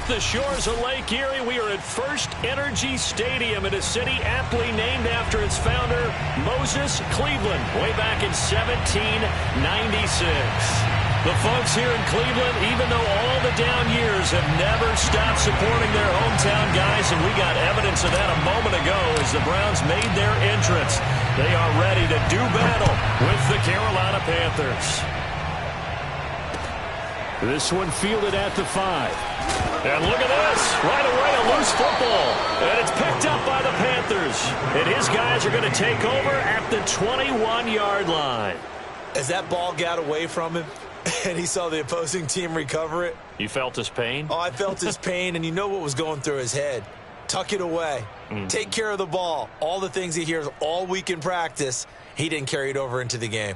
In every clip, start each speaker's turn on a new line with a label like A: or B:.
A: the shores of Lake Erie. We are at First Energy Stadium in a city aptly named after its founder, Moses Cleveland, way back in 1796. The folks here in Cleveland, even though all the down years, have never stopped supporting their hometown guys, and we got evidence of that a moment ago as the Browns made their entrance. They are ready to do battle with the Carolina Panthers. This one fielded at the 5. And look at this. Right away, a loose football. And it's picked up by the Panthers. And his guys are going to take over at the 21-yard line.
B: As that ball got away from him and he saw the opposing team recover it.
A: You felt his pain?
B: Oh, I felt his pain, and you know what was going through his head. Tuck it away. Take care of the ball. All the things he hears all week in practice, he didn't carry it over into the game.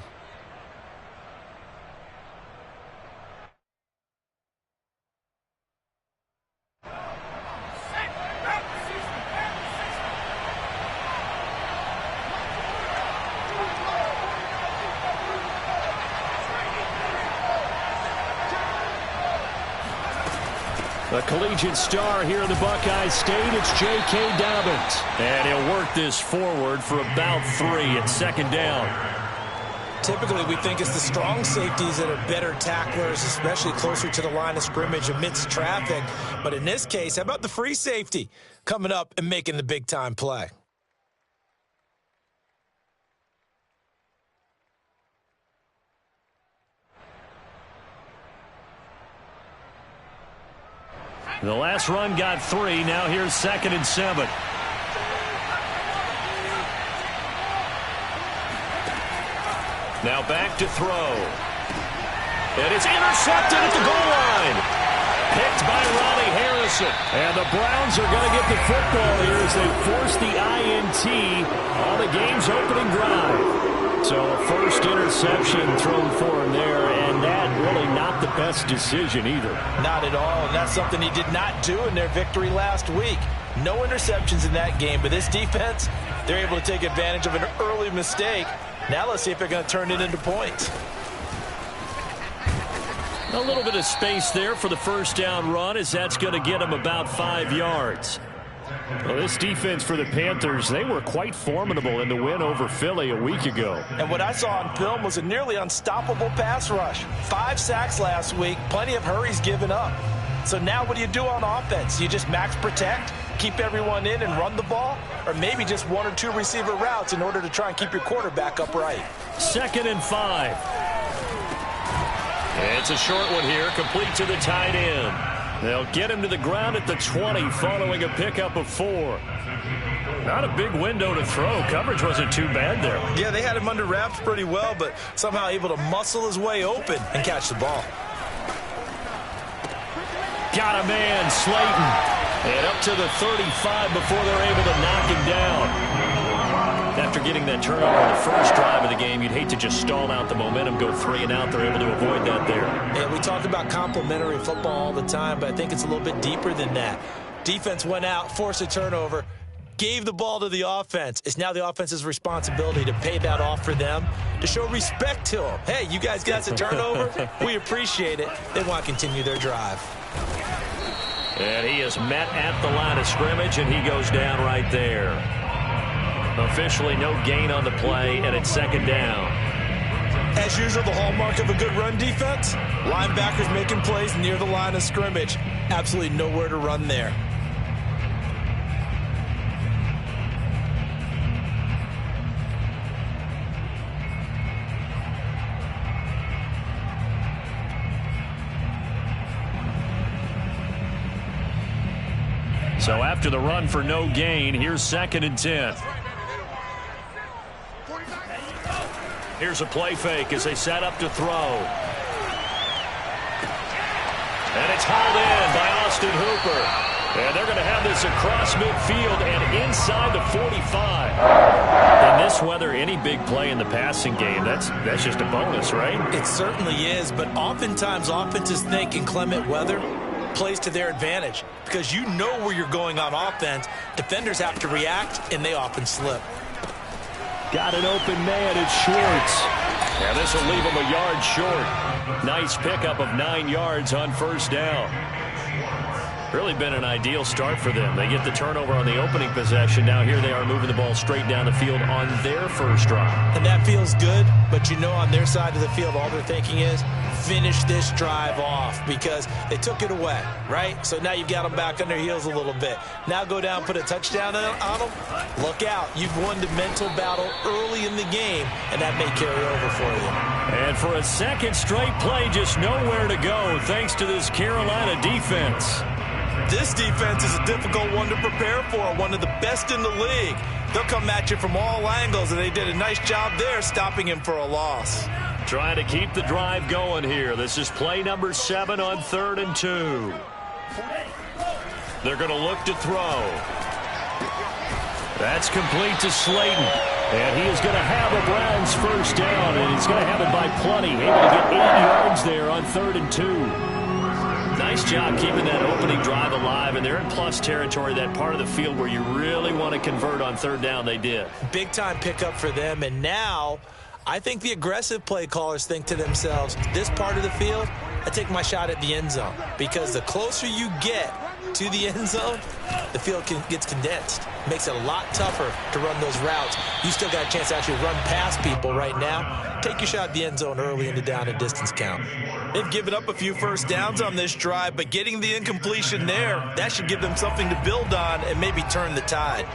A: A collegiate star here in the Buckeye State, it's J.K. Dobbins. And he'll work this forward for about 3 at second down.
B: Typically, we think it's the strong safeties that are better tacklers, especially closer to the line of scrimmage amidst traffic. But in this case, how about the free safety coming up and making the big-time play?
A: The last run got 3. Now here's 2nd and 7. Now back to throw. And it's intercepted at the goal line. Picked by Ronnie Harrison. And the Browns are going to get the football here as they force the INT on the game's opening drive. So a first interception thrown for him there, and that really not the best decision either.
B: Not at all, and that's something he did not do in their victory last week. No interceptions in that game, but this defense, they're able to take advantage of an early mistake. Now let's see if they're going to turn it into points.
A: A little bit of space there for the first down run, as that's going to get him about 5 yards. Well, this defense for the Panthers, they were quite formidable in the win over Philly a week ago.
B: And what I saw on film was a nearly unstoppable pass rush. 5 sacks last week, plenty of hurries given up. So now what do you do on offense? You just max protect, keep everyone in and run the ball, or maybe just 1 or 2 receiver routes in order to try and keep your quarterback upright.
A: 2nd and 5. It's a short one here, complete to the tight end. They'll get him to the ground at the 20 following a pickup of 4. Not a big window to throw. Coverage wasn't too bad there.
B: Yeah, they had him under wraps pretty well, but somehow able to muscle his way open and catch the ball.
A: Got a man, Slayton. And up to the 35 before they're able to knock him down. After getting that turnover on the first drive of the game, you'd hate to just stall out the momentum, go 3 and out. They're able to avoid that there.
B: Yeah, we talk about complementary football all the time, but I think it's a little bit deeper than that. Defense went out, forced a turnover, gave the ball to the offense. It's now the offense's responsibility to pay that off for them, to show respect to them. Hey, you guys got the turnover. We appreciate it. They want to continue their drive.
A: And he is met at the line of scrimmage, and he goes down right there. Officially no gain on the play, and it's 2nd down.
B: As usual, the hallmark of a good run defense, linebackers making plays near the line of scrimmage. Absolutely nowhere to run there.
A: So after the run for no gain, here's 2nd and 10. Here's a play fake as they set up to throw. And it's hauled in by Austin Hooper. And they're going to have this across midfield and inside the 45. In this weather, any big play in the passing game, that's just a bonus, right?
B: It certainly is, but oftentimes offenses think inclement weather plays to their advantage because you know where you're going on offense. Defenders have to react, and they often slip.
A: Got an open man, it's Schwartz. And this will leave him a yard short. Nice pickup of 9 yards on first down. Really been an ideal start for them. They get the turnover on the opening possession. Now here they are moving the ball straight down the field on their first drive.
B: And that feels good, but you know on their side of the field all they're thinking is finish this drive off because they took it away, right? So now you've got them back on their heels a little bit. Now go down, put a touchdown on them. Look out. You've won the mental battle early in the game, and that may carry over for you.
A: And for a second straight play, just nowhere to go thanks to this Carolina defense.
B: This defense is a difficult one to prepare for, one of the best in the league. They'll come at you from all angles, and they did a nice job there stopping him for a loss.
A: Trying to keep the drive going here. This is play number 7 on 3rd and 2. They're going to look to throw. That's complete to Slayton. And he is going to have a Browns first down, and he's going to have it by plenty. Able to get 8 yards there on 3rd and 2. Nice job keeping that opening drive alive, and they're in plus territory, that part of the field where you really want to convert on 3rd down. They did.
B: Big-time pickup for them, and now I think the aggressive play callers think to themselves, this part of the field, I take my shot at the end zone, because the closer you get to the end zone, the field gets condensed. Makes it a lot tougher to run those routes. You still got a chance to actually run past people right now. Take your shot at the end zone early in the down and distance count. They've given up a few first downs on this drive, but getting the incompletion there, that should give them something to build on and maybe turn the tide.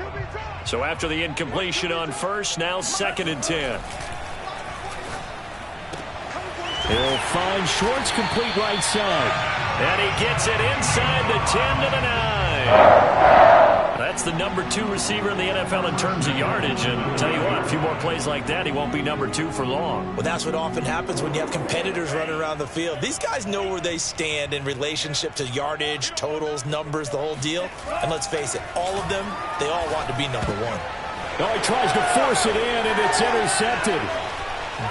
A: So after the incompletion on first, now 2nd and 10. He'll find Schwartz complete right side. And he gets it inside the 10 to the 9. That's the number 2 receiver in the NFL in terms of yardage. And tell you what, a few more plays like that, he won't be number 2 for long.
B: Well, that's what often happens when you have competitors running around the field. These guys know where they stand in relationship to yardage, totals, numbers, the whole deal. And let's face it, all of them, they all want to be number 1.
A: Oh, he tries to force it in, and it's intercepted.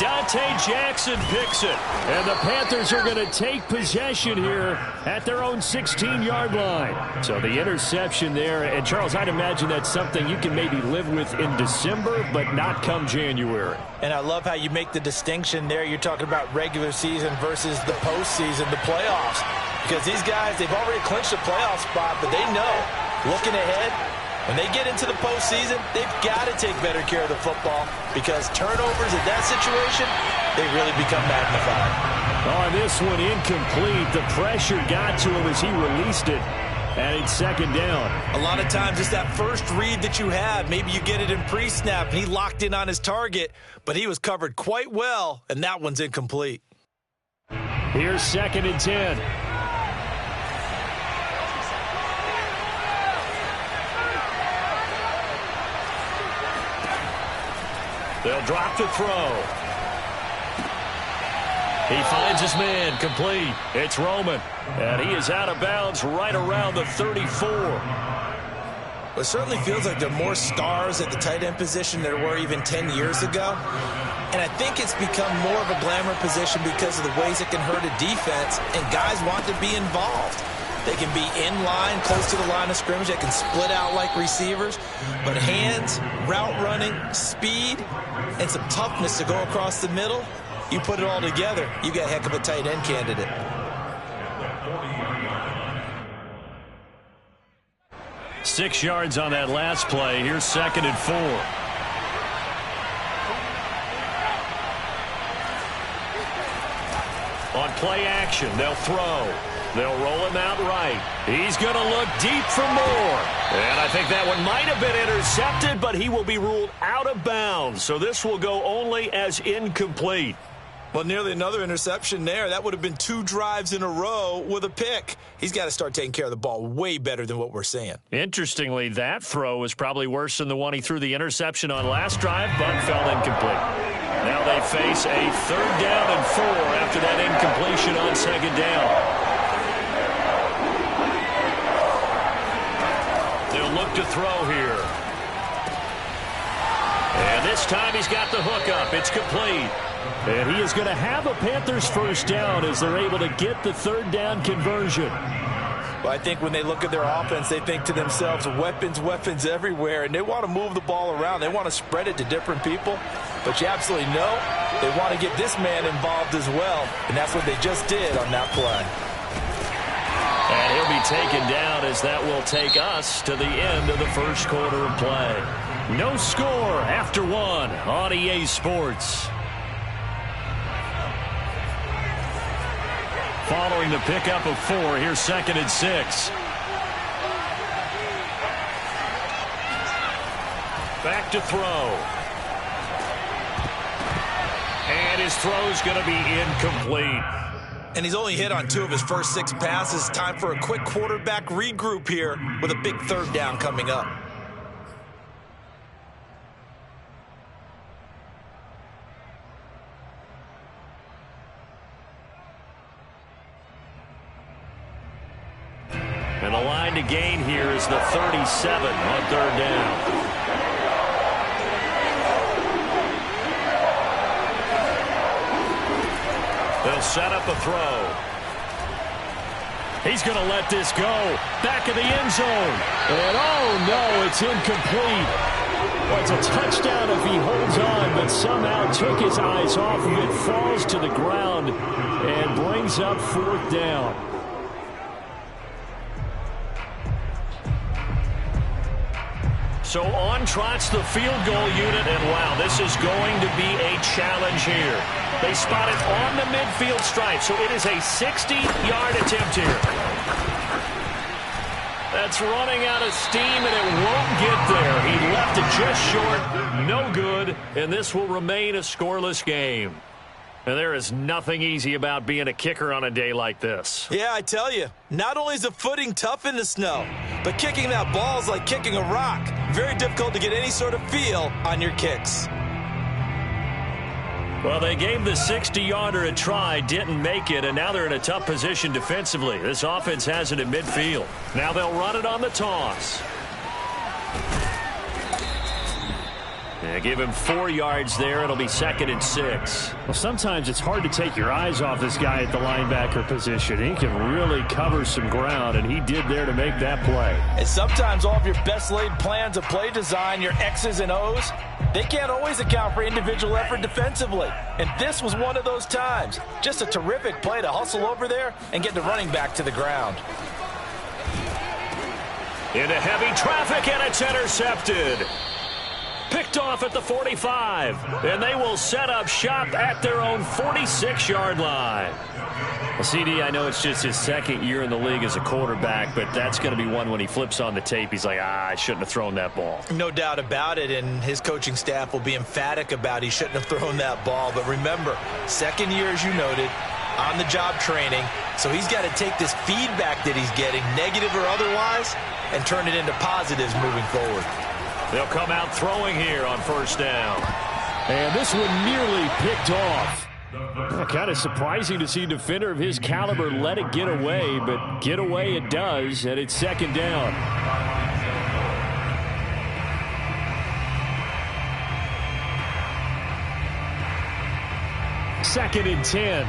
A: Dante Jackson picks it, and the Panthers are going to take possession here at their own 16-yard line. So the interception there, and Charles, I'd imagine that's something you can maybe live with in December, but not come January.
B: And I love how you make the distinction there. You're talking about regular season versus the postseason, the playoffs. Because these guys, they've already clinched a playoff spot, but they know, looking ahead, when they get into the postseason, they've got to take better care of the football because turnovers in that situation, they really become magnified.
A: On this one, incomplete. The pressure got to him as he released it, and it's 2nd down.
B: A lot of times it's that first read that you have. Maybe you get it in pre-snap, and he locked in on his target, but he was covered quite well, and that one's incomplete.
A: Here's 2nd and 10. They'll drop to throw. He finds his man, complete. It's Roman, and he is out of bounds right around the 34.
B: It certainly feels like there are more stars at the tight end position than there were even 10 years ago. And I think it's become more of a glamour position because of the ways it can hurt a defense, and guys want to be involved. They can be in line, close to the line of scrimmage. They can split out like receivers. But hands, route running, speed, and some toughness to go across the middle, you put it all together, you got a heck of a tight end candidate.
A: Six yards on that last play. Here's 2nd and 4. On play action, they'll throw. They'll roll him out right. He's going to look deep for more. And I think that one might have been intercepted, but he will be ruled out of bounds. So this will go only as incomplete.
B: Well, nearly another interception there. That would have been 2 drives in a row with a pick. He's got to start taking care of the ball way better than what we're seeing.
A: Interestingly, that throw was probably worse than the one he threw the interception on last drive, but fell incomplete. Now they face a 3rd down and 4 after that incompletion on 2nd down. They'll look to throw here. And this time he's got the hook up. It's complete. And he is going to have a Panthers first down as they're able to get the 3rd down conversion.
B: Well, I think when they look at their offense, they think to themselves, weapons, weapons everywhere, and they want to move the ball around. They want to spread it to different people. But you absolutely know they want to get this man involved as well, and that's what they just did on that play.
A: And he'll be taken down as that will take us to the end of the first quarter of play. No score after one on EA Sports. Following the pickup of 4, here's 2nd and 6. Back to throw. And his throw's going to be incomplete.
B: And he's only hit on 2 of his first 6 passes. Time for a quick quarterback regroup here with a big 3rd down coming up.
A: And the line to gain here is the 37 on 3rd down. They'll set up a throw. He's going to let this go. Back of the end zone. And oh no, it's incomplete. Well, it's a touchdown if he holds on, but somehow took his eyes off of it, falls to the ground, and brings up 4th down. So on trots the field goal unit, and wow, this is going to be a challenge here. They spot it on the midfield stripe, so it is a 60-yard attempt here. That's running out of steam, and it won't get there. He left it just short, no good, and this will remain a scoreless game. And there is nothing easy about being a kicker on a day like this.
B: Yeah, I tell you, not only is the footing tough in the snow, but kicking that ball is like kicking a rock. Very difficult to get any sort of feel on your kicks.
A: Well, they gave the 60-yarder a try, didn't make it, and now they're in a tough position defensively. This offense has it in midfield. Now they'll run it on the toss. Yeah, give him 4 yards there. It'll be 2nd and 6.
C: Well, sometimes it's hard to take your eyes off this guy at the linebacker position. He can really cover some ground, and he did there to make that play.
B: And sometimes all of your best laid plans of play design, your X's and O's, they can't always account for individual effort defensively. And this was one of those times. Just a terrific play to hustle over there and get the running back to the ground.
A: Into heavy traffic, and it's intercepted. Picked off at the 45, and they will set up shop at their own 46-yard line. Well, CD, I know it's just his 2nd year in the league as a quarterback, but that's going to be one when he flips on the tape. He's like, I shouldn't have thrown that ball.
B: No doubt about it, and his coaching staff will be emphatic about he shouldn't have thrown that ball. But remember, 2nd year, as you noted, on-the-job training, so he's got to take this feedback that he's getting, negative or otherwise, and turn it into positives moving forward.
A: They'll come out throwing here on 1st down.
C: And this one nearly picked off. Kind of surprising to see a defender of his caliber let it get away, but get away it does, and it's 2nd down. Second and 10.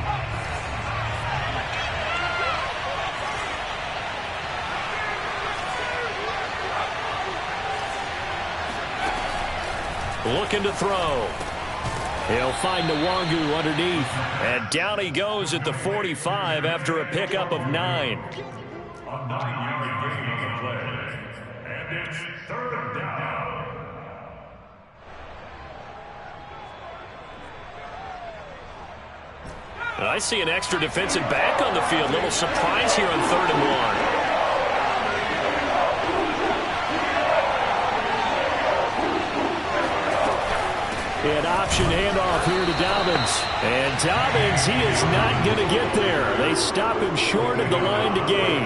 A: Looking to throw.
C: He'll find Nwangu underneath.
A: And down he goes at the 45 after a pickup of 9.
D: A 9-yard gain on the play. And it's 3rd down.
A: And I see an extra defensive back on the field. Little surprise here on 3rd and 1.
C: An option handoff here to Dobbins.
A: And Dobbins, he is not going to get there. They stop him short of the line to gain.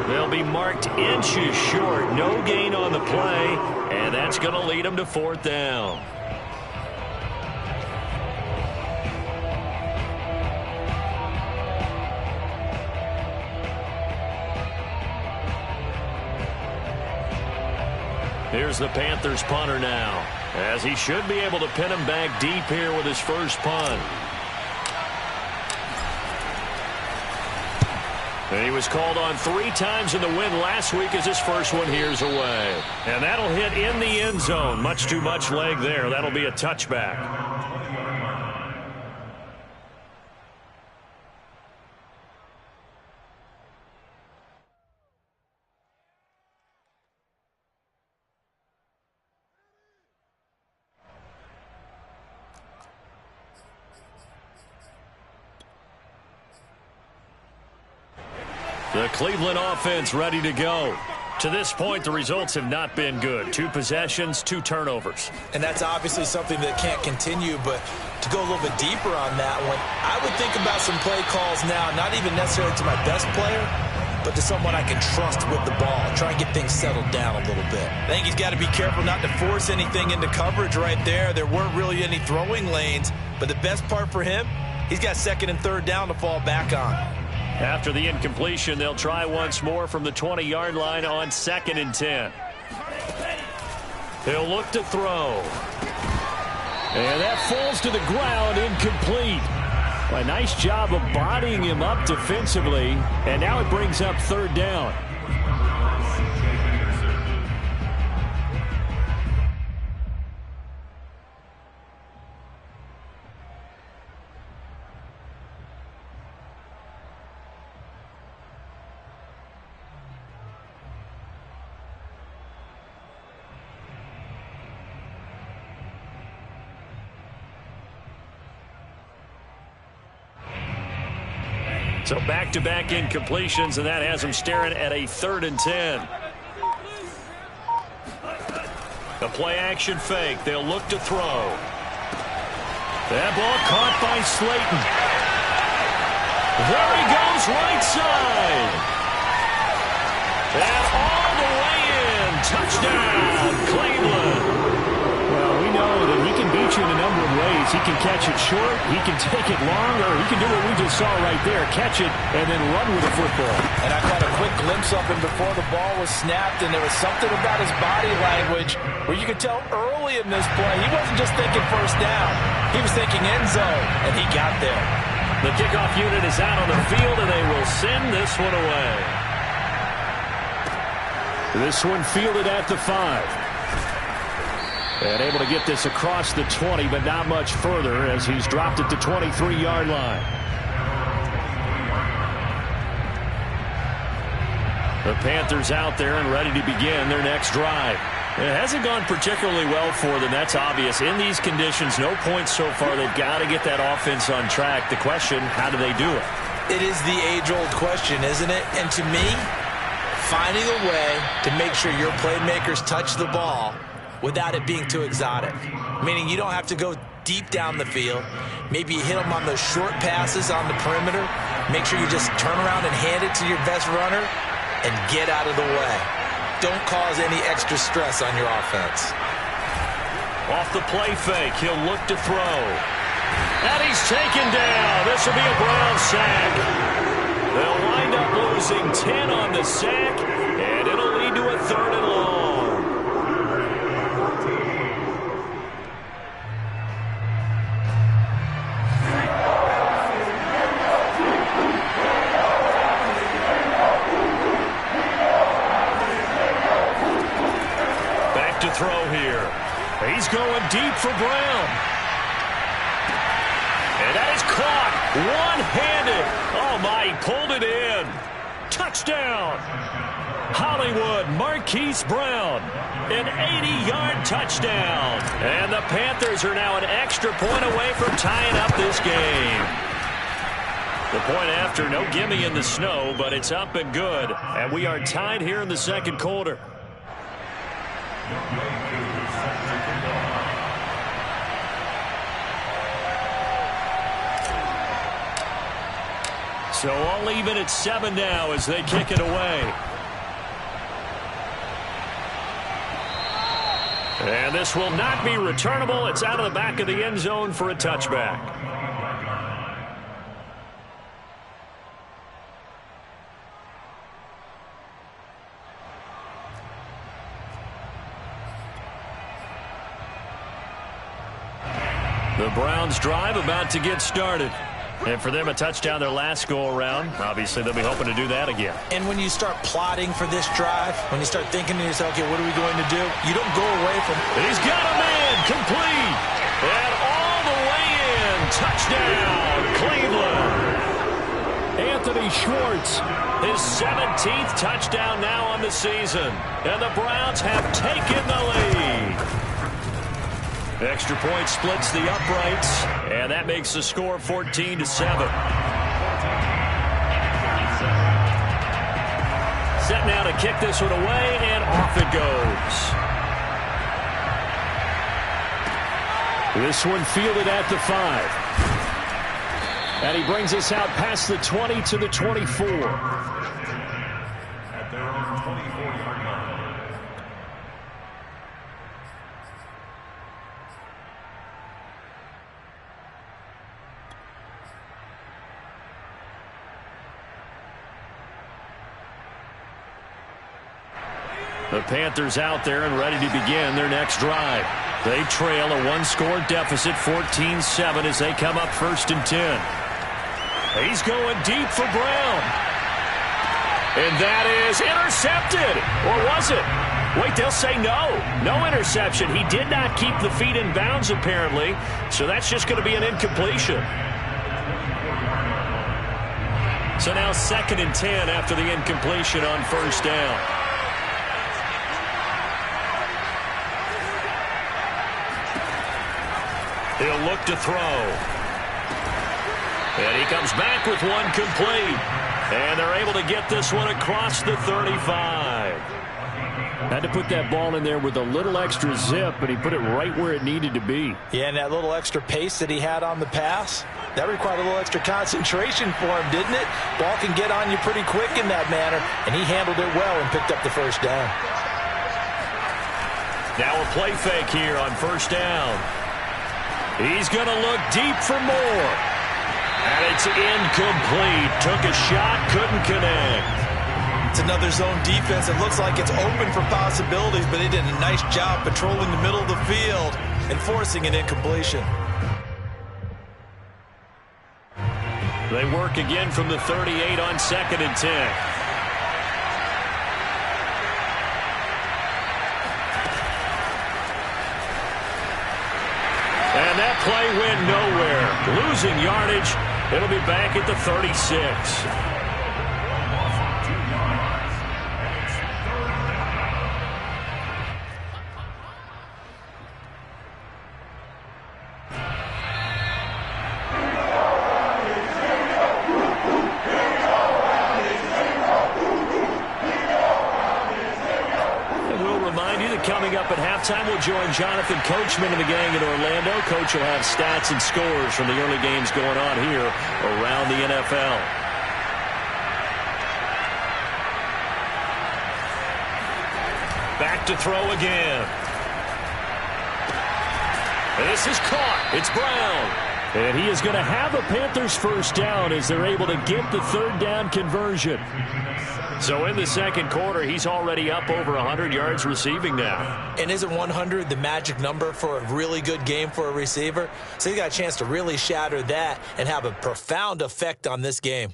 A: They'll be marked inches short. No gain on the play. And that's going to lead them to 4th down. Here's the Panthers punter now, as he should be able to pin him back deep here with his first punt. And he was called on 3 times in the win last week as his first one here's away. And that'll hit in the end zone. Much too much leg there. That'll be a touchback. The Cleveland offense ready to go. To this point, the results have not been good. 2 possessions, 2 turnovers.
B: And that's obviously something that can't continue, but to go a little bit deeper on that one, I would think about some play calls now, not even necessarily to my best player, but to someone I can trust with the ball. Try and get things settled down a little bit. I think he's got to be careful not to force anything into coverage right there. There weren't really any throwing lanes, but the best part for him, he's got 2nd and 3rd down to fall back on.
A: After the incompletion, they'll try once more from the 20-yard line on 2nd and 10. He'll look to throw. And that falls to the ground, incomplete. Well, a nice job of bodying him up defensively, and now it brings up 3rd down. So back-to-back incompletions, and that has him staring at a 3rd and 10. The play-action fake. They'll look to throw. That ball caught by Slayton. There he goes, right side. And all the way in. Touchdown, Cleveland.
C: Well, we know that he can beat you in a number of ways. He can catch it short, he can take it long, or he can do what we just saw right there, catch it and then run with the football.
B: And I caught a quick glimpse of him before the ball was snapped, and there was something about his body language where you could tell early in this play he wasn't just thinking 1st down. He was thinking end zone, and he got there.
A: The kickoff unit is out on the field, and they will send this one away.
C: This one fielded at the 5. And able to get this across the 20, but not much further as he's dropped it to 23-yard line.
A: The Panthers out there and ready to begin their next drive. It hasn't gone particularly well for them. That's obvious. In these conditions, no points so far. They've got to get that offense on track. The question, how do they do it?
B: It is the age-old question, isn't it? And to me, finding a way to make sure your playmakers touch the ball without it being too exotic. Meaning you don't have to go deep down the field. Maybe you hit them on those short passes on the perimeter. Make sure you just turn around and hand it to your best runner and get out of the way. Don't cause any extra stress on your offense.
A: Off the play fake, he'll look to throw. And he's taken down. This will be a Brown sack. They'll wind up losing 10 on the sack, and it'll lead to a 3rd and long. Throw here. He's going deep for Brown. And that is caught one-handed. Oh, my, he pulled it in. Touchdown. Hollywood Marquise Brown. An 80-yard touchdown. And the Panthers are now an extra point away from tying up this game. The point after, no gimme in the snow, but it's up and good. And we are tied here in the 2nd quarter. So all even at 7 now as they kick it away. And this will not be returnable. It's out of the back of the end zone for a touchback. The Browns drive about to get started. And for them, a touchdown their last go-around. Obviously, they'll be hoping to do that again.
B: And when you start plotting for this drive, when you start thinking to yourself, okay, what are we going to do? You don't go away from it.
A: He's got a man, complete. And all the way in. Touchdown, Cleveland.
C: Anthony Schwartz.
A: His 17th touchdown now on the season. And the Browns have taken the lead. Extra point splits the uprights, and that makes the score 14-7. set now to kick this one away, and off it goes.
C: This one fielded at the 5. And he brings us out past the 20 to the 24.
D: At their own 24-yard line.
A: The Panthers out there and ready to begin their next drive. They trail a one-score deficit, 14-7, as they come up 1st and 10. He's going deep for Brown. And that is intercepted. Or was it? Wait, they'll say no. No interception. He did not keep the feet in bounds, apparently. So that's just going to be an incompletion. So now 2nd and 10 after the incompletion on 1st down. He'll look to throw. And he comes back with one complete. And they're able to get this one across the 35.
C: Had to put that ball in there with a little extra zip, but he put it right where it needed to be.
B: Yeah, and that little extra pace that he had on the pass, that required a little extra concentration for him, didn't it? Ball can get on you pretty quick in that manner, and he handled it well and picked up the 1st down.
A: Now a play fake here on 1st down. He's going to look deep for more. And it's incomplete. Took a shot, couldn't connect.
B: It's another zone defense. It looks like it's open for possibilities, but they did a nice job patrolling the middle of the field and forcing an incompletion.
A: They work again from the 38 on 2nd and 10. And that play went nowhere. Losing yardage. It'll be back at the 36. Coming up at halftime, we'll join Jonathan Coachman and the gang in Orlando. Coach will have stats and scores from the early games going on here around the NFL. Back to throw again. This is caught. It's Brown. And he is going to have a Panthers 1st down as they're able to get the 3rd down conversion. So in the 2nd quarter, he's already up over 100 yards receiving now.
B: And isn't 100 the magic number for a really good game for a receiver? So he's got a chance to really shatter that and have a profound effect on this game.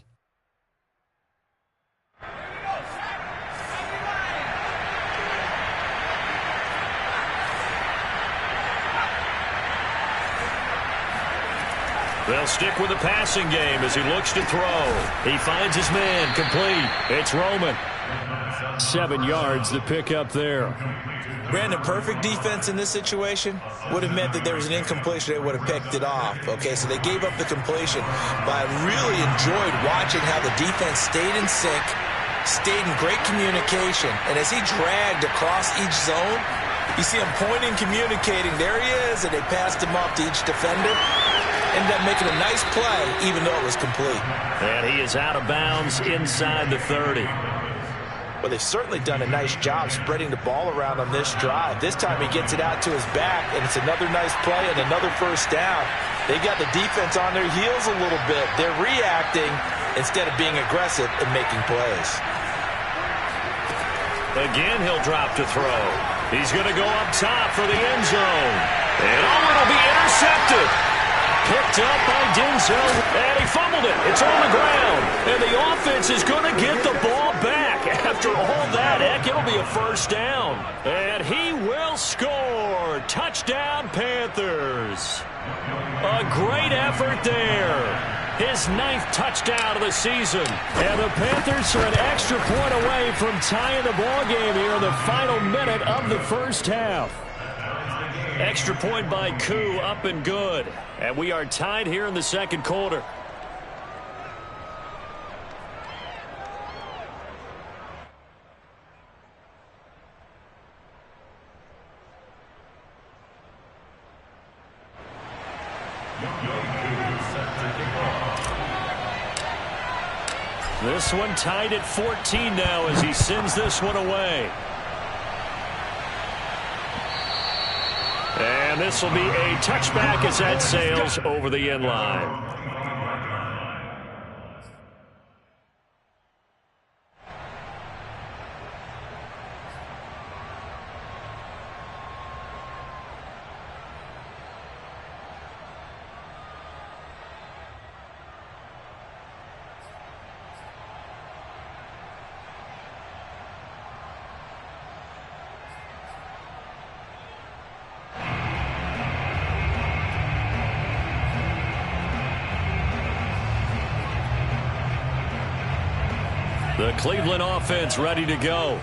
B: They'll stick with the passing game as he looks to throw. He finds his man complete. It's Roman.
C: 7 yards, the pickup there.
B: Brandon, perfect defense in this situation would have meant that there was an incompletion. They would have picked it off. Okay, so they gave up the completion. But I really enjoyed watching how the defense stayed in sync, stayed in great communication. And as he dragged across each zone, you see him pointing, communicating. There he is, and they passed him off to each defender. Ended up making a nice play, even though it was complete.
A: And he is out of bounds inside the 30.
B: Well, they've certainly done a nice job spreading the ball around on this drive. This time he gets it out to his back, and it's another nice play and another 1st down. They got the defense on their heels a little bit. They're reacting instead of being aggressive and making plays.
A: Again, he'll drop to throw. He's going to go up top for the end zone. And it'll be intercepted. Picked up by Denzel, and he fumbled it. It's on the ground, and the offense is going to get the ball back. After all that, heck, it'll be a 1st down. And he will score. Touchdown, Panthers. A great effort there. His 9th touchdown of the season. And the Panthers are an extra point away from tying the ball game here in the final minute of the 1st half. Extra point by Koo, up and good. And we are tied here in the 2nd quarter. This one tied at 14 now as he sends this one away. And this will be a touchback as that sails over the end line. The Cleveland offense ready to go.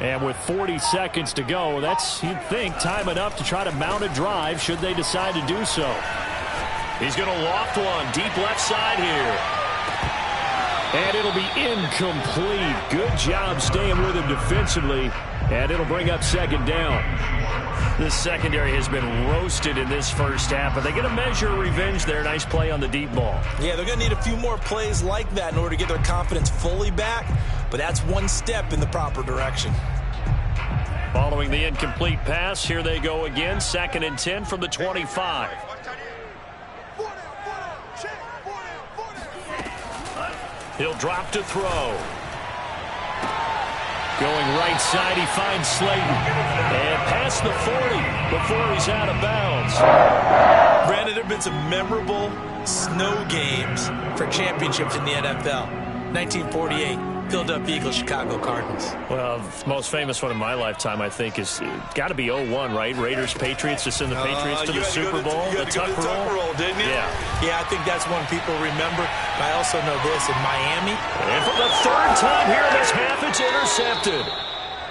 C: And with 40 seconds to go, that's, you'd think, time enough to try to mount a drive should they decide to do so.
A: He's going to loft one deep left side here.
C: And it'll be incomplete. Good job staying with him defensively. And it'll bring up second down.
A: This secondary has been roasted in this first half, but they get a measure of revenge there. Nice play on the deep ball.
B: Yeah, they're going to need a few more plays like that in order to get their confidence fully back, but that's one step in the proper direction.
A: Following the incomplete pass, here they go again. 2nd and 10 from the 25. He'll drop to throw. Going right side, he finds Slayton. And past the 40 before he's out of bounds.
B: Brandon, there have been some memorable snow games for championships in the NFL. 1948, Philadelphia Eagles, Chicago Cardinals.
A: Well, the most famous one in my lifetime, I think, is got to be 01, right? Raiders, Patriots, to send the Patriots to the Super Bowl.
B: You got to go to the Tuck roll, didn't you?
A: Yeah,
B: I think that's one people remember. But I also know this, in Miami.
A: And for the 3rd time here in this half, it's intercepted.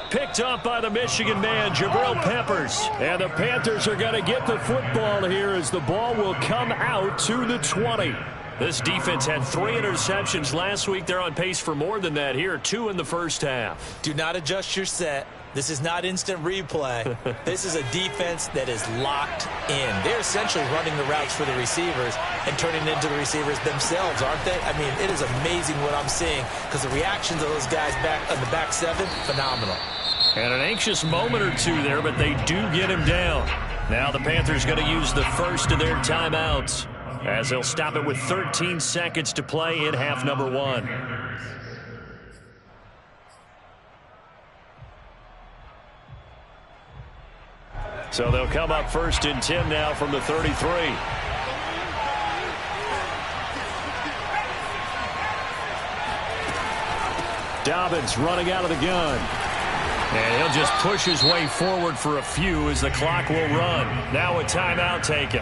A: Picked up by the Michigan man, Jabril Peppers.
C: And the Panthers are going to get the football here as the ball will come out to the 20.
A: This defense had 3 interceptions last week. They're on pace for more than that here, 2 in the first half.
B: Do not adjust your set. This is not instant replay. This is a defense that is locked in. They're essentially running the routes for the receivers and turning into the receivers themselves, aren't they? I mean, it is amazing what I'm seeing because the reactions of those guys back on the back 7, phenomenal.
A: And an anxious moment or two there, but they do get him down. Now the Panthers going to use the first of their timeouts, as they'll stop it with 13 seconds to play in half number 1. So they'll come up 1st and 10 now from the 33.
C: Dobbins running out of the gun.
A: And he'll just push his way forward for a few as the clock will run. Now a timeout taken.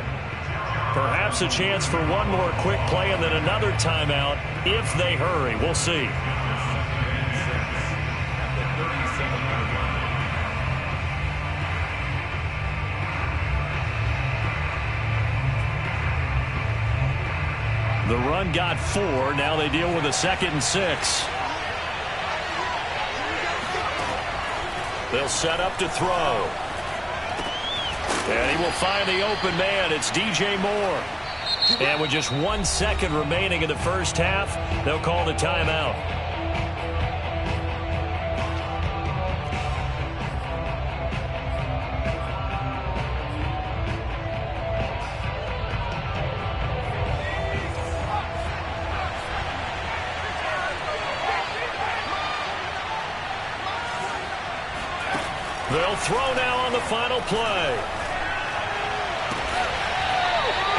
A: Perhaps a chance for one more quick play and then another timeout if they hurry. We'll see. The run got 4. Now they deal with a 2nd and 6. They'll set up to throw. And he will find the open man. It's DJ Moore. And with just 1 second remaining in the first half, they'll call the timeout. They'll throw now on the final play.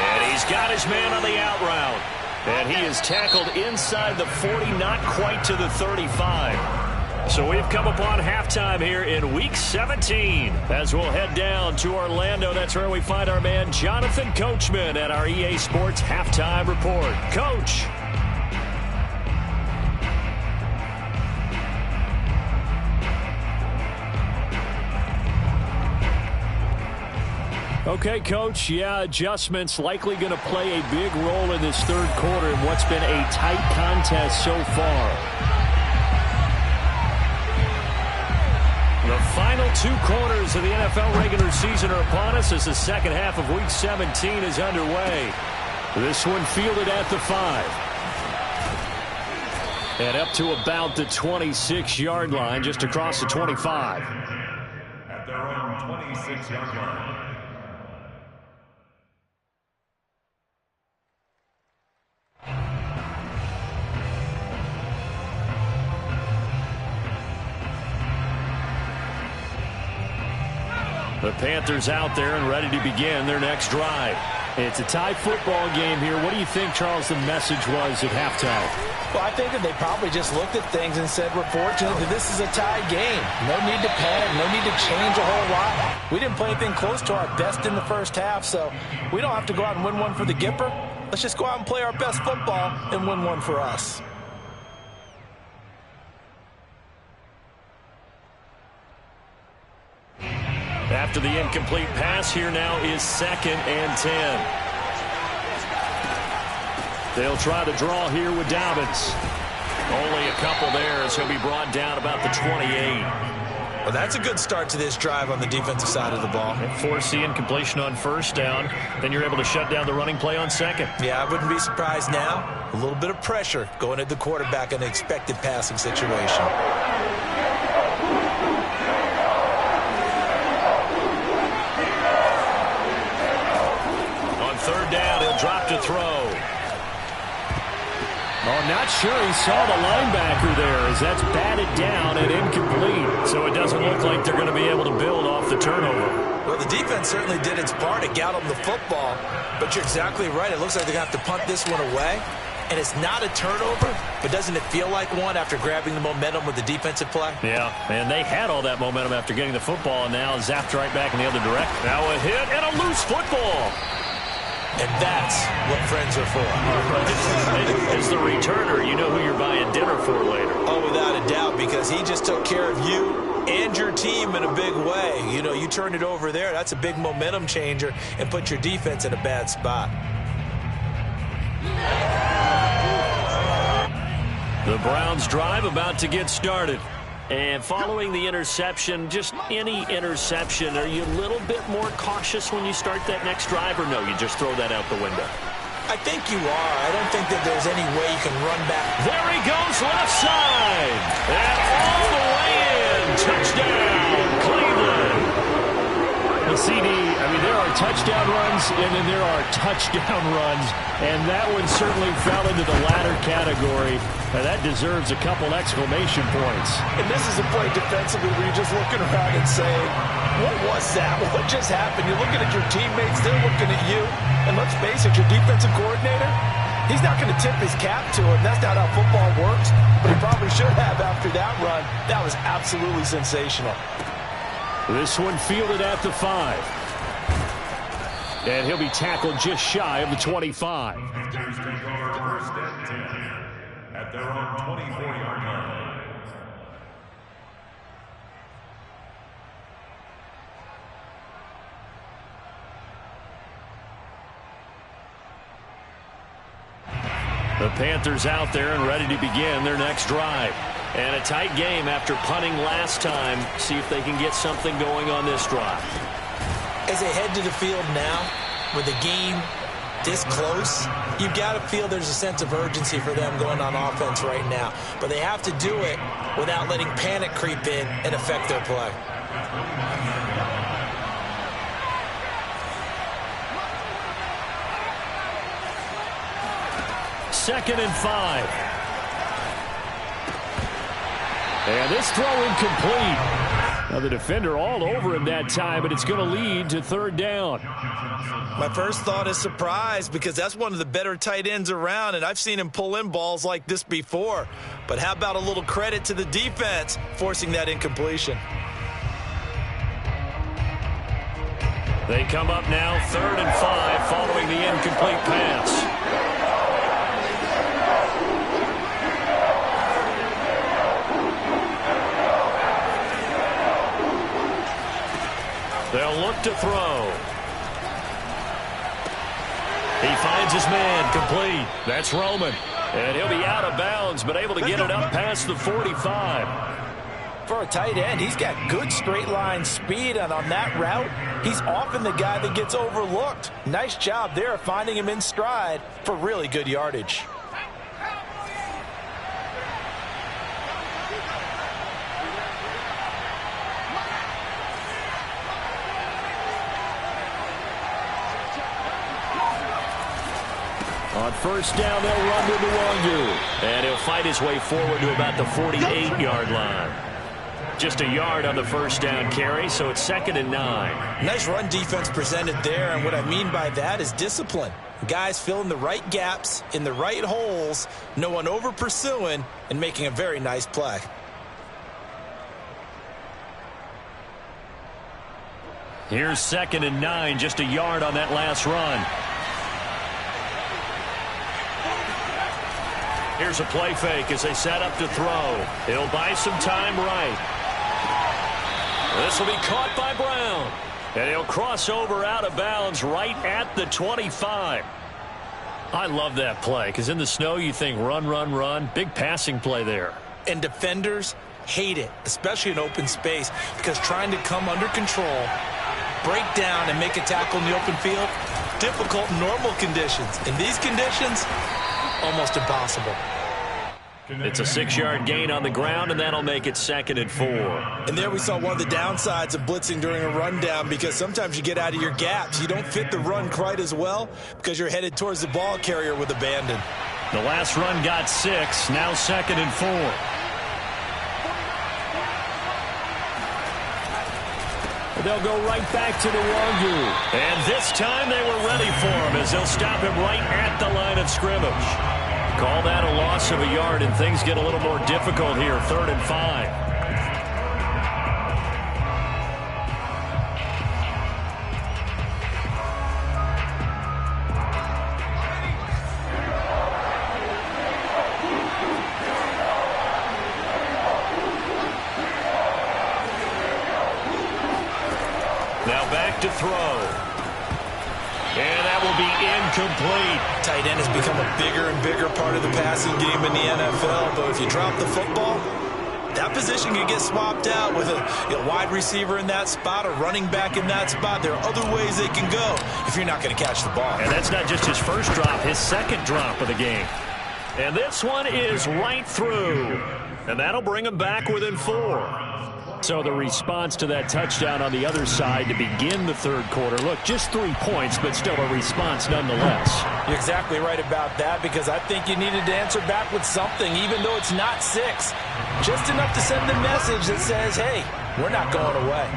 A: And he's got his man on the out route. And he is tackled inside the 40, not quite to the 35. So we've come upon halftime here in Week 17. As we'll head down to Orlando, that's where we find our man Jonathan Coachman at our EA Sports Halftime Report. Coach.
C: Okay, Coach, adjustments likely going to play a big role in this 3rd quarter in what's been a tight contest so far.
A: The final 2 quarters of the NFL regular season are upon us as the second half of Week 17 is underway.
C: This one fielded at the 5. And up to about the 26-yard line, just across the 25.
D: At their own 26-yard line.
A: The Panthers out there and ready to begin their next drive.
C: It's a tie football game here. What do you think, Charles, the message was at halftime?
B: Well, I think that they probably just looked at things and said, we're fortunate that this is a tie game. No need to panic, no need to change a whole lot. We didn't play anything close to our best in the first half, so we don't have to go out and win one for the Gipper. Let's just go out and play our best football and win one for us.
A: After the incomplete pass, here now is 2nd and 10. They'll try to draw here with Dobbins. Only a couple there as he'll be brought down about the 28.
B: Well, that's a good start to this drive on the defensive side of the ball.
A: Force the incompletion on 1st down. Then you're able to shut down the running play on 2nd.
B: Yeah, I wouldn't be surprised now. A little bit of pressure going at the quarterback in an expected passing situation.
A: On 3rd down, he'll drop to throw.
C: Oh, not sure he saw the linebacker there as that's batted down and incomplete. So it doesn't look like they're going to be able to build off the turnover.
B: Well, the defense certainly did its part to get them the football, but you're exactly right. It looks like they're going to have to punt this one away, and it's not a turnover, but doesn't it feel like one after grabbing the momentum with the defensive play?
A: Yeah, and they had all that momentum after getting the football, and now zapped right back in the other direction. Now a hit and a loose football.
B: And that's what friends are for.
A: As the returner, you know who you're buying dinner for later.
B: Oh, without a doubt, because he just took care of you and your team in a big way. You know, you turned it over there. That's a big momentum changer and put your defense in a bad spot.
A: The Browns drive about to get started. And following the interception, just any interception, are you a little bit more cautious when you start that next drive, or no, you just throw that out the window?
B: I think you are. I don't think that there's any way you can run back.
A: There he goes, left side. And all the way in. Touchdown, Cleveland.
C: The CD, I mean, there are touchdown runs, and then there are touchdown runs, and that one certainly fell into the latter category. Now, that deserves a couple exclamation points.
B: And this is a play defensively where you're just looking around and saying, what was that? What just happened? You're looking at your teammates, they're looking at you. And let's face it, your defensive coordinator, he's not going to tip his cap to it. That's not how football works, but he probably should have after that run. That was absolutely sensational.
C: This one fielded at the 5. And he'll be tackled just shy of the 25.
D: Panthers take over 1st and 10 at their own 24-yard line.
A: The Panthers out there and ready to begin their next drive. And a tight game after punting last time. See if they can get something going on this drive.
B: As they head to the field now, with the game this close, you've got to feel there's a sense of urgency for them going on offense right now. But they have to do it without letting panic creep in and affect their play.
C: Second and 5. And this throw incomplete. Now the defender all over him that time, but it's going to lead to 3rd down.
B: My first thought is surprise, because that's one of the better tight ends around, and I've seen him pull in balls like this before. But how about a little credit to the defense forcing that incompletion?
A: They come up now 3rd and 5 following the incomplete pass. They'll look to throw. He finds his man, complete. That's Roman. And he'll be out of bounds, but able to get it up past the 45.
B: For a tight end, he's got good straight line speed, and on that route, he's often the guy that gets overlooked. Nice job there finding him in stride for really good yardage.
A: On first down, they'll run to Nwangu. And he'll fight his way forward to about the 48-yard line. Just a yard on the first down carry, so it's 2nd and 9.
B: Nice run defense presented there, and what I mean by that is discipline. Guys filling the right gaps in the right holes, no one over pursuing, and making a very nice play.
A: Here's 2nd and 9, just a yard on that last run. Here's a play fake as they set up to throw. He'll buy some time right. This will be caught by Brown. And he'll cross over out of bounds right at the 25. I love that play because in the snow you think run, run, run. Big passing play there.
B: And defenders hate it, especially in open space, because trying to come under control, break down, and make a tackle in the open field, difficult in normal conditions. In these conditions, almost impossible.
A: It's a 6-yard gain on the ground, and that'll make it 2nd and 4.
B: And there we saw one of the downsides of blitzing during a rundown, because sometimes you get out of your gaps. You don't fit the run quite as well because you're headed towards the ball carrier with abandon.
A: The last run got 6, now 2nd and 4. They'll go right back to Nwangu. And this time they were ready for him as they'll stop him right at the line of scrimmage. Call that a loss of a yard, and things get a little more difficult here, 3rd and 5. Now back to throw. And that will be incomplete.
B: Tight end has become a bigger and bigger part of the passing game in the NFL, but if you drop the football, that position can get swapped out with a wide receiver in that spot, a running back in that spot. There are other ways they can go if you're not going to catch the ball.
A: And that's not just his first drop, his second drop of the game. And this one is right through. And that'll bring him back within 4. So the response to that touchdown on the other side to begin the third quarter. Look, just 3 points, but still a response nonetheless.
B: You're exactly right about that, because I think you needed to answer back with something, even though it's not 6. Just enough to send the message that says, hey, we're not going away.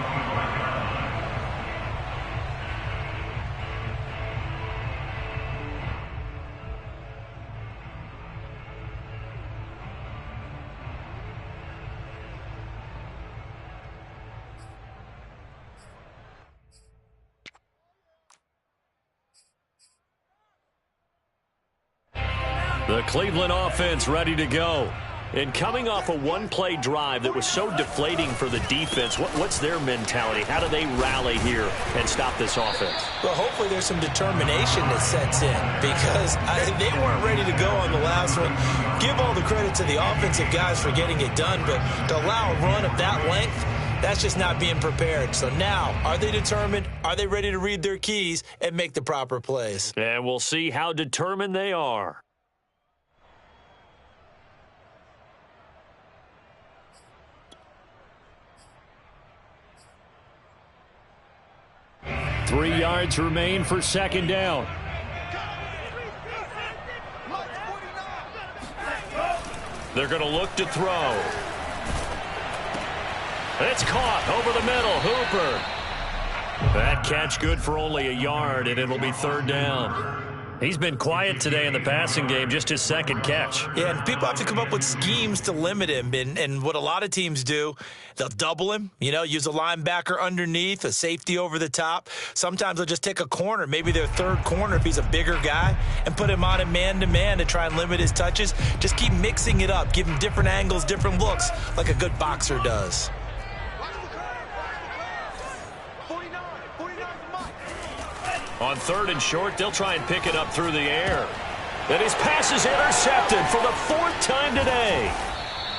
A: The Cleveland offense ready to go. And coming off a one-play drive that was so deflating for the defense, what's their mentality? How do they rally here and stop this offense?
B: Well, hopefully there's some determination that sets in, because they weren't ready to go on the last one. Give all the credit to the offensive guys for getting it done, but to allow a run of that length, that's just not being prepared. So now, are they determined? Are they ready to read their keys and make the proper plays?
A: And we'll see how determined they are. Three yards remain for second down. They're going to look to throw. It's caught over the middle. Hooper. That catch good for only a yard, and it'll be third down. He's been quiet today in the passing game, just his second catch.
B: Yeah, and people have to come up with schemes to limit him. And what a lot of teams do, they'll double him, use a linebacker underneath, a safety over the top. Sometimes they'll just take a corner, maybe their third corner if he's a bigger guy, and put him on a man-to-man to try and limit his touches. Just keep mixing it up, give him different angles, different looks, like a good boxer does.
A: On third and short, they'll try and pick it up through the air. And his pass is intercepted for the fourth time today.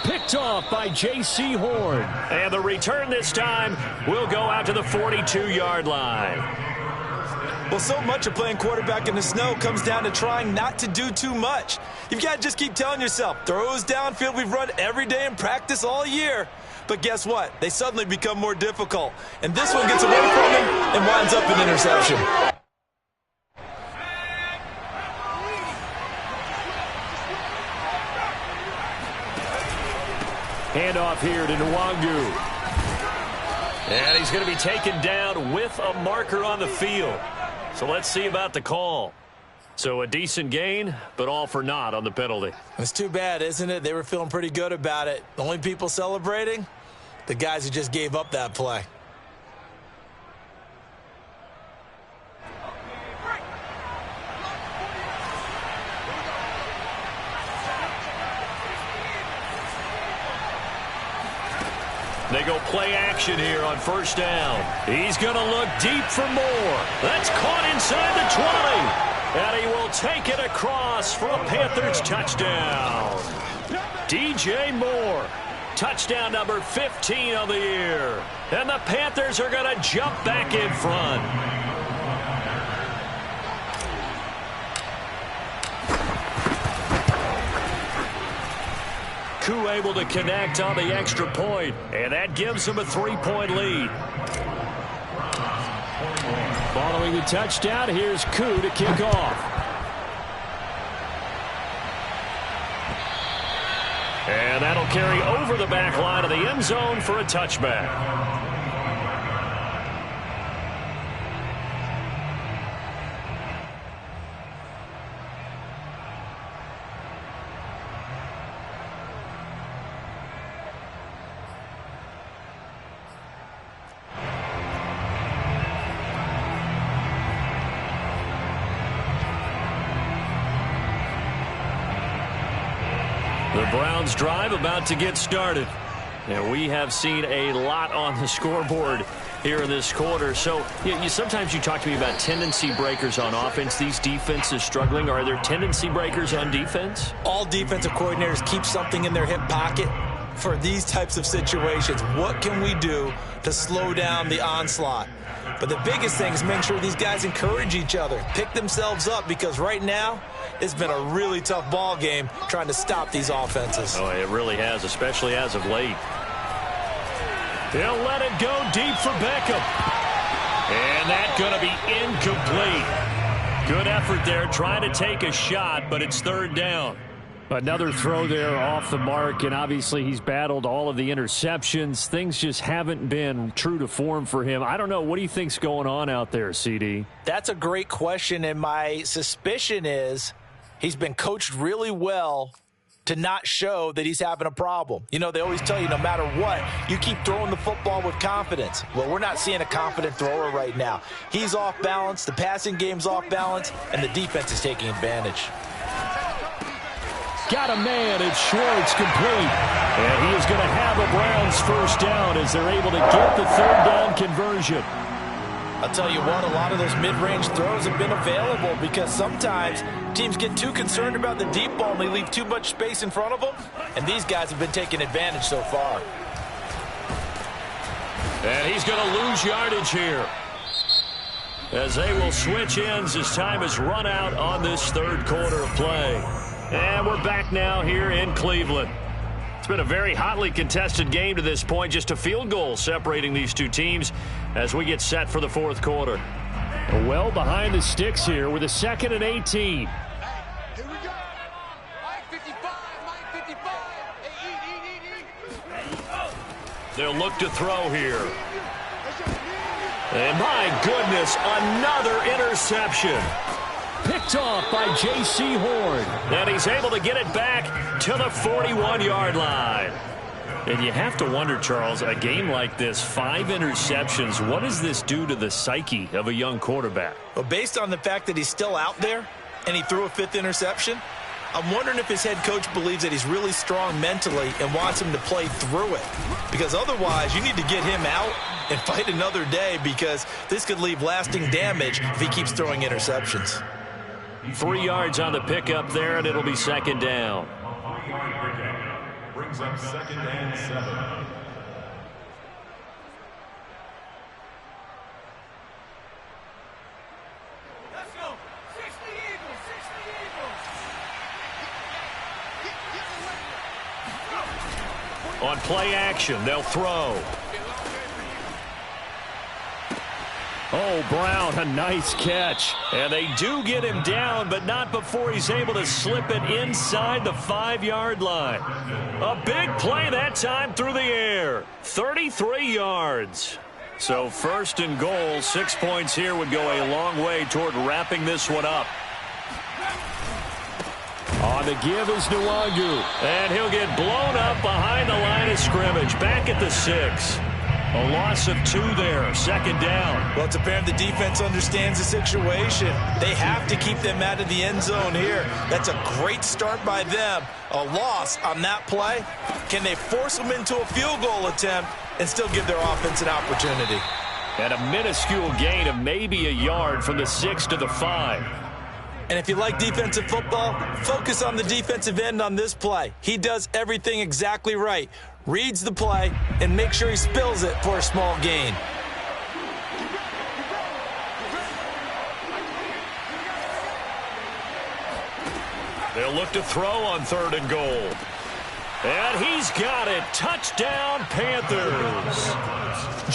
C: Picked off by J.C. Horn.
A: And the return this time will go out to the 42-yard line.
B: Well, so much of playing quarterback in the snow comes down to trying not to do too much. You've got to just keep telling yourself, throws downfield we've run every day in practice all year. But guess what? They suddenly become more difficult. And this one gets away from him and winds up an interception.
C: Handoff here to Nwangu.
A: And he's going to be taken down with a marker on the field. So let's see about the call. So a decent gain, but all for naught on the penalty.
B: It's too bad, isn't it? They were feeling pretty good about it. The only people celebrating? The guys who just gave up that play.
A: They go play action here on first down. He's going to look deep for more. That's caught inside the 20. And he will take it across for a Panthers touchdown. DJ Moore, touchdown number 15 of the year. And the Panthers are going to jump back in front. Koo able to connect on the extra point, and that gives him a 3-point lead.
C: Following the touchdown, here's Koo to kick off.
A: And that'll carry over the back line of the end zone for a touchback. The Browns drive about to get started. And we have seen a lot on the scoreboard here in this quarter. So sometimes you talk to me about tendency breakers on offense. These defenses struggling. Are there tendency breakers on defense?
B: All defensive coordinators keep something in their hip pocket for these types of situations. What can we do to slow down the onslaught? But the biggest thing is make sure these guys encourage each other, pick themselves up, because right now it's been a really tough ball game trying to stop these offenses.
A: Oh, it really has, especially as of late. He'll let it go deep for Beckham. And that's going to be incomplete. Good effort there trying to take a shot, but it's third down.
C: Another throw there off the mark, and obviously he's battled all of the interceptions. Things just haven't been true to form for him. I don't know. What do you think's going on out there, CD?
B: That's a great question, and my suspicion is he's been coached really well to not show that he's having a problem. You know, they always tell you no matter what, you keep throwing the football with confidence. Well, we're not seeing a confident thrower right now. He's off balance, the passing game's off balance, and the defense is taking advantage.
C: Got a man, it's Schwartz, complete. And he is going to have a Browns first down as they're able to get the third down conversion.
B: I'll tell you what, a lot of those mid-range throws have been available because sometimes teams get too concerned about the deep ball and they leave too much space in front of them, and these guys have been taking advantage so far.
A: And he's going to lose yardage here as they will switch ends as time is run out on this third quarter of play. And we're back now here in Cleveland. It's been a very hotly contested game to this point. Just a field goal separating these two teams as we get set for the fourth quarter.
C: Well behind the sticks here with a 2nd and 18.
E: Here we go. Mike 55, Mike 55. Hey, eat.
A: They'll look to throw here. And my goodness, another interception.
C: Picked off by J.C. Horn.
A: And he's able to get it back to the 41-yard line. And you have to wonder, Charles, a game like this, 5 interceptions, what does this do to the psyche of a young quarterback?
B: Well, based on the fact that he's still out there and he threw a 5th interception, I'm wondering if his head coach believes that he's really strong mentally and wants him to play through it. Because otherwise, you need to get him out and fight another day, because this could leave lasting damage if he keeps throwing interceptions.
A: 3 yards on the pickup there, and it'll be 2nd down.
D: brings up 2nd and 7.
A: On play action, they'll throw. Oh, Brown, a nice catch. And they do get him down, but not before he's able to slip it inside the 5-yard line. A big play that time through the air. 33 yards. So 1st and goal, 6 points here would go a long way toward wrapping this one up. On the give is Nwangu. And he'll get blown up behind the line of scrimmage. Back at the 6. A loss of 2 there. 2nd down.
B: Well, it's apparent the defense understands the situation. They have to keep them out of the end zone here. That's a great start by them. A loss on that play. Can they force them into a field goal attempt and still give their offense an opportunity?
A: And a minuscule gain of maybe a yard from the 6 to the 5.
B: And if you like defensive football, focus on the defensive end on this play. He does everything exactly right. Reads the play and makes sure he spills it for a small gain.
A: They'll look to throw on 3rd and goal. And he's got it. Touchdown, Panthers.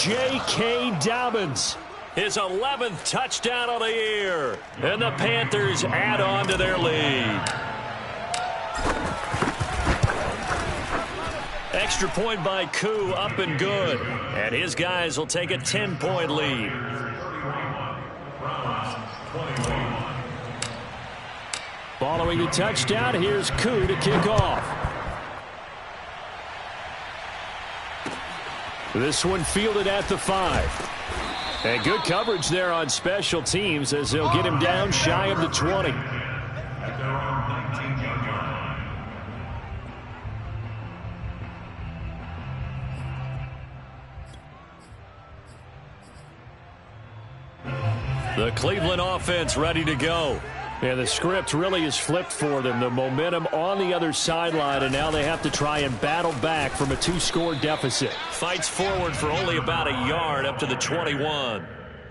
A: J.K. Dobbins. His 11th touchdown of the year. And the Panthers add on to their lead. Extra point by Koo, up and good. And his guys will take a 10-point lead. Following the touchdown, here's Koo to kick off. This one fielded at the 5. And good coverage there on special teams as they'll get him down shy of the 20. The Cleveland offense ready to go. Yeah, the script really is flipped for them. The momentum on the other sideline, and now they have to try and battle back from a 2-score deficit. Fights forward for only about a yard up to the 21.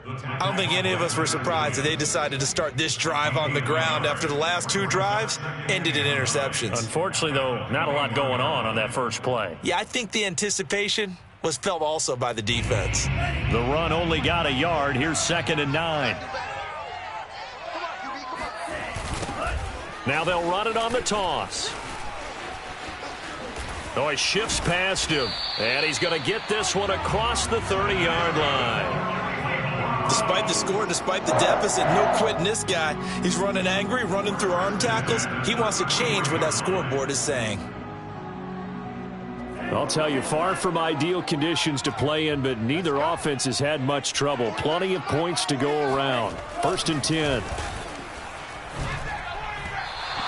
B: I don't think any of us were surprised that they decided to start this drive on the ground after the last 2 drives ended in interceptions.
A: Unfortunately, though, not a lot going on that first play.
B: Yeah, I think the anticipation was felt also by the defense.
A: The run only got a yard. Here's 2nd and 9. Now they'll run it on the toss. Oh, he shifts past him. And he's going to get this one across the 30-yard line.
B: Despite the score, despite the deficit, no quitting this guy. He's running angry, running through arm tackles. He wants to change what that scoreboard is saying.
A: I'll tell you, far from ideal conditions to play in, but neither offense has had much trouble. Plenty of points to go around. 1st and 10.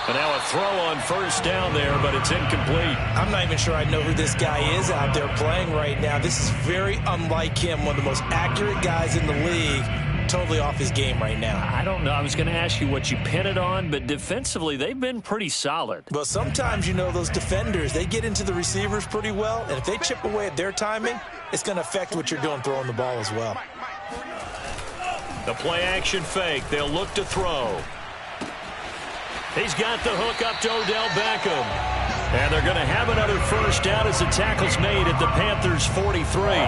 A: And now a throw on 1st down there, but it's incomplete.
B: I'm not even sure I know who this guy is out there playing right now. This is very unlike him, one of the most accurate guys in the league. Totally off his game right now.
A: I don't know. I was going to ask you what you pin it on, but defensively, they've been pretty solid.
B: Well, sometimes, you know, those defenders, they get into the receivers pretty well, and if they chip away at their timing, it's going to affect what you're doing throwing the ball as well.
A: The play-action fake. They'll look to throw. He's got the hook up to Odell Beckham. And they're going to have another 1st down as the tackle's made at the Panthers' 43.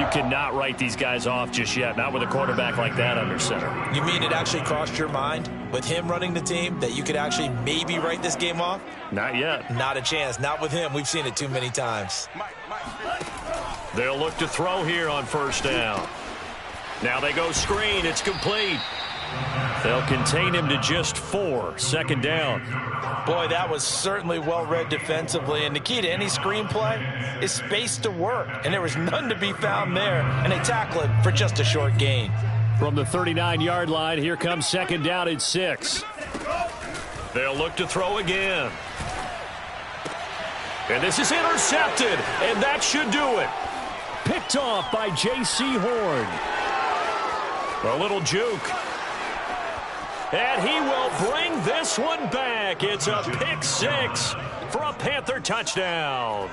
A: You cannot write these guys off just yet, not with a quarterback like that under center.
B: You mean it actually crossed your mind with him running the team that you could actually maybe write this game off?
A: Not yet.
B: Not a chance. Not with him. We've seen it too many times.
A: They'll look to throw here on 1st down. Now they go screen. It's complete. They'll contain him to just 4. 2nd down.
B: Boy, that was certainly well read defensively. And the key to any screenplay is space to work. And there was none to be found there. And they tackle it for just a short gain.
A: From the 39-yard line, here comes 2nd down at 6. They'll look to throw again. And this is intercepted. And that should do it. Picked off by J.C. Horn. A little juke. And he will bring this one back. It's a pick six for a Panther touchdown.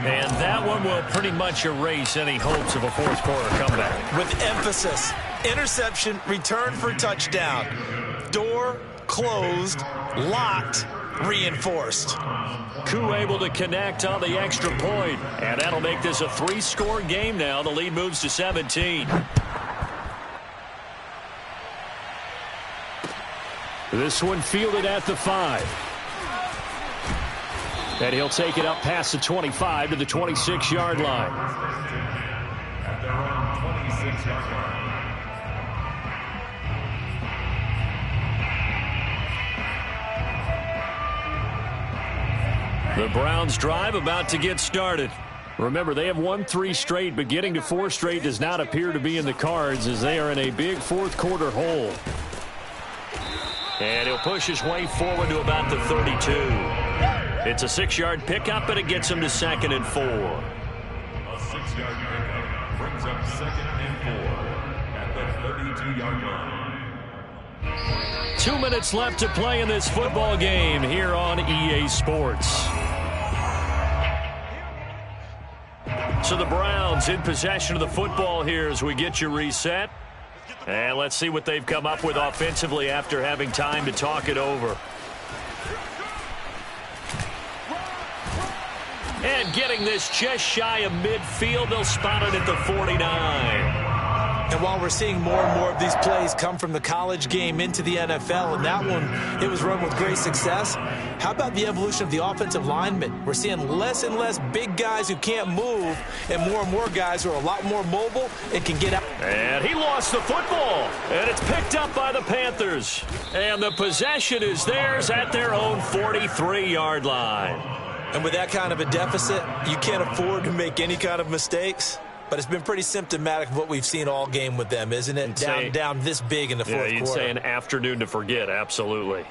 A: And that one will pretty much erase any hopes of a fourth quarter comeback.
B: With emphasis, interception, return for touchdown. Door closed, locked, reinforced.
A: Koo able to connect on the extra point. And that'll make this a three-score game now. The lead moves to 17. This one fielded at the 5. And he'll take it up past the 25 to the 26-yard line.
D: At their own 26-yard line.
A: The Browns drive about to get started. Remember, they have won 3 straight, but getting to 4 straight does not appear to be in the cards as they are in a big fourth quarter hole. And he'll push his way forward to about the 32. It's a 6-yard pickup, and it gets him to 2nd and 4.
D: A 6-yard pickup brings up 2nd and 4 at the 32-yard line.
A: 2 minutes left to play in this football game here on EA Sports. So the Browns in possession of the football here as we get you reset. And let's see what they've come up with offensively after having time to talk it over. And getting this just shy of midfield, they'll spot it at the 49.
B: And while we're seeing more and more of these plays come from the college game into the NFL, and that one, it was run with great success, how about the evolution of the offensive linemen? We're seeing less and less big guys who can't move and more guys who are a lot more mobile and can get out.
A: And he lost the football, and it's picked up by the Panthers. And the possession is theirs at their own 43-yard line.
B: And with that kind of a deficit, you can't afford to make any kind of mistakes. But it's been pretty symptomatic of what we've seen all game with them, isn't it? Down this big in the fourth quarter.
A: Yeah, you'd say an afternoon to forget, absolutely.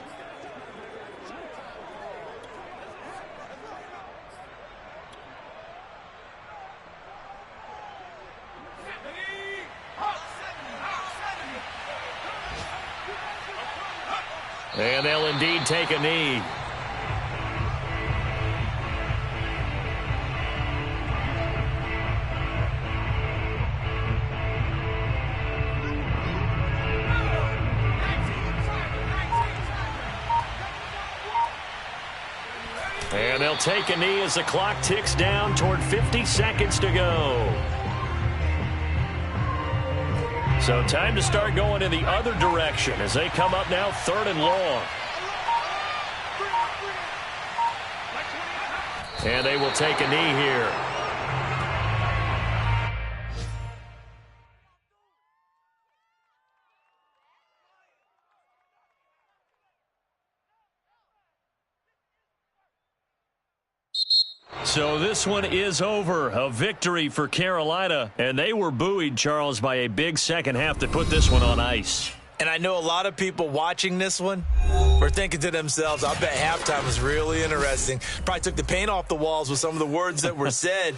A: And they'll indeed take a knee. And they'll take a knee as the clock ticks down toward 50 seconds to go. So time to start going in the other direction as they come up now 3rd and long. And they will take a knee here. So this one is over. A victory for Carolina. And they were buoyed, Charles, by a big second half that put this one on ice.
B: And I know a lot of people watching this one were thinking to themselves, I bet halftime was really interesting. Probably took the paint off the walls with some of the words that were said.